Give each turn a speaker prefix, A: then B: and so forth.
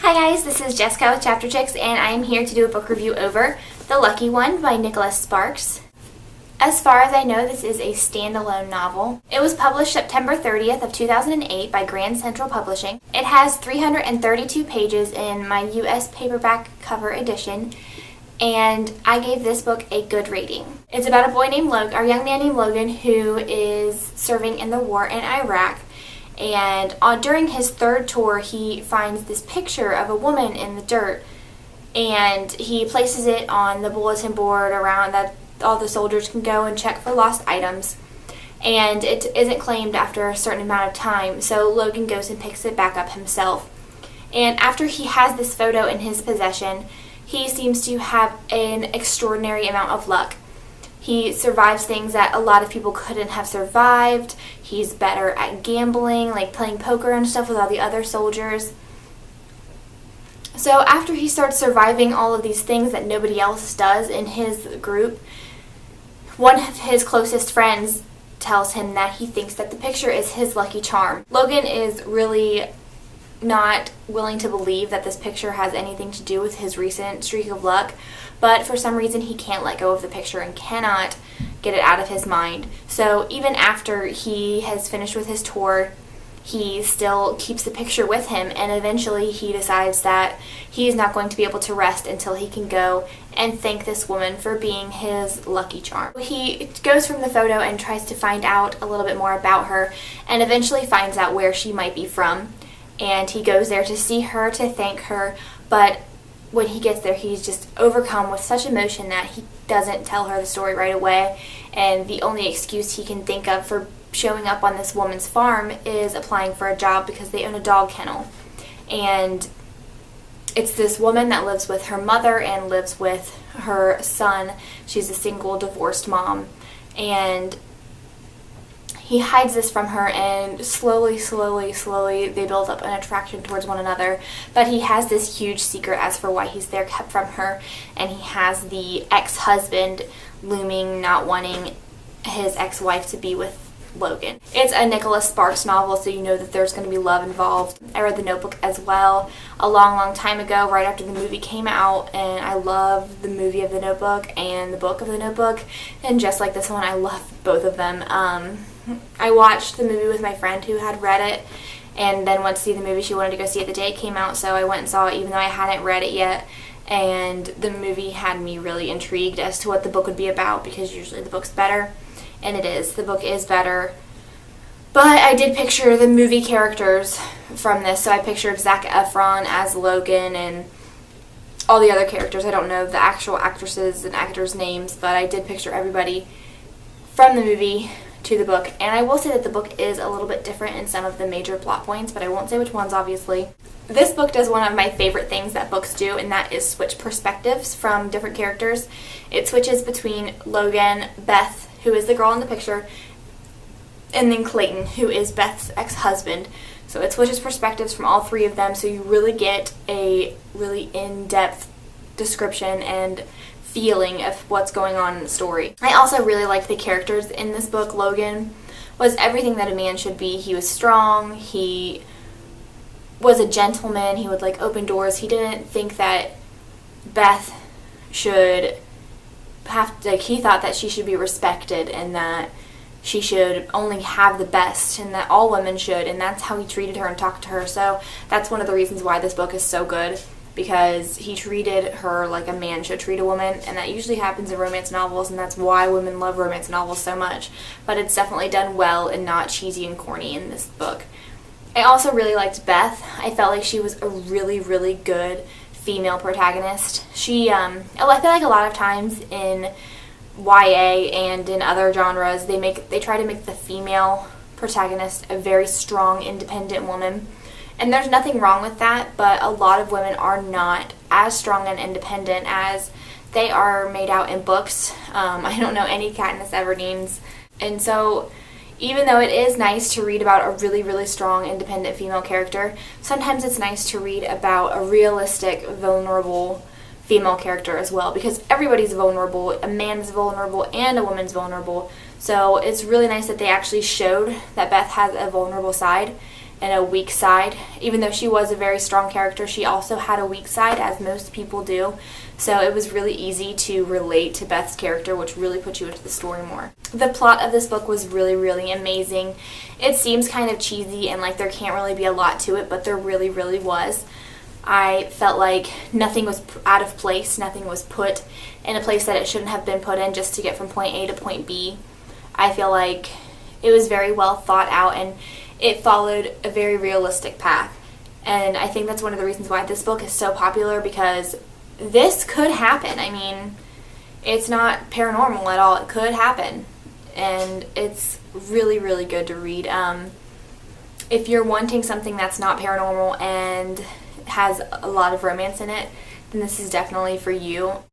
A: Hi guys, this is Jessica with Chapter Chicks, and I am here to do a book review over The Lucky One by Nicholas Sparks. As far as I know, this is a standalone novel. It was published September 30th of 2008 by Grand Central Publishing. It has 332 pages in my US paperback cover edition, and I gave this book a good rating. It's about a boy named Logan, or a young man named Logan, who is serving in the war in Iraq. And during his third tour, he finds this picture of a woman in the dirt, and he places it on the bulletin board around that all the soldiers can go and check for lost items. And it isn't claimed after a certain amount of time, so Logan goes and picks it back up himself. And after he has this photo in his possession, he seems to have an extraordinary amount of luck. He survives things that a lot of people couldn't have survived. He's better at gambling, like playing poker and stuff with all the other soldiers. So after he starts surviving all of these things that nobody else does in his group, one of his closest friends tells him that he thinks that the picture is his lucky charm. Logan is really not willing to believe that this picture has anything to do with his recent streak of luck, but for some reason he can't let go of the picture and cannot get it out of his mind. So even after he has finished with his tour, he still keeps the picture with him, and eventually he decides that he is not going to be able to rest until he can go and thank this woman for being his lucky charm. He goes from the photo and tries to find out a little bit more about her, and eventually finds out where she might be from. And he goes there to see her, to thank her, but when he gets there, he's just overcome with such emotion that he doesn't tell her the story right away, and the only excuse he can think of for showing up on this woman's farm is applying for a job because they own a dog kennel. And it's this woman that lives with her mother and lives with her son. She's a single, divorced mom, and he hides this from her, and slowly they build up an attraction towards one another. But he has this huge secret as for why he's there kept from her, and he has the ex-husband looming, not wanting his ex-wife to be with Logan. It's a Nicholas Sparks novel, so you know that there's going to be love involved. I read The Notebook as well a long time ago, right after the movie came out, and I love the movie of The Notebook and the book of The Notebook, and just like this one, I love both of them. I watched the movie with my friend who had read it, and then went to see the movie. She wanted to go see it the day it came out, so I went and saw it even though I hadn't read it yet. And the movie had me really intrigued as to what the book would be about, because usually the book's better, and it is. The book is better. But I did picture the movie characters from this, so I pictured Zac Efron as Logan and all the other characters. I don't know the actual actresses and actors' names, but I did picture everybody from the movie to the book. And I will say that the book is a little bit different in some of the major plot points, but I won't say which ones, obviously. This book does one of my favorite things that books do, and that is switch perspectives from different characters. It switches between Logan, Beth, who is the girl in the picture, and then Clayton, who is Beth's ex-husband. So it switches perspectives from all three of them, so you really get a really in-depth description and feeling of what's going on in the story. I also really liked the characters in this book. Logan was everything that a man should be. He was strong, he was a gentleman, he would like open doors. He didn't think that Beth should have to, he thought that she should be respected and that she should only have the best and that all women should, and that's how he treated her and talked to her. So that's one of the reasons why this book is so good, because he treated her like a man should treat a woman, and that usually happens in romance novels, and that's why women love romance novels so much. But it's definitely done well and not cheesy and corny in this book. I also really liked Beth. I felt like she was a really good female protagonist. She, I feel like a lot of times in YA and in other genres, they try to make the female protagonist a very strong, independent woman. And there's nothing wrong with that, but a lot of women are not as strong and independent as they are made out in books. I don't know any Katniss Everdeen's. And so even though it is nice to read about a really strong, independent female character, sometimes it's nice to read about a realistic, vulnerable female character as well, because everybody's vulnerable. A man's vulnerable and a woman's vulnerable. So it's really nice that they actually showed that Beth has a vulnerable side, and a weak side. Even though she was a very strong character, she also had a weak side, as most people do. So it was really easy to relate to Beth's character, which really put you into the story more. The plot of this book was really, really amazing. It seems kind of cheesy and like there can't really be a lot to it, but there really, really was. I felt like nothing was out of place, nothing was put in a place that it shouldn't have been put in just to get from point A to point B. I feel like it was very well thought out and it followed a very realistic path. And I think that's one of the reasons why this book is so popular, because this could happen. I mean, it's not paranormal at all. It could happen. And it's really, really good to read. If you're wanting something that's not paranormal and has a lot of romance in it, then this is definitely for you.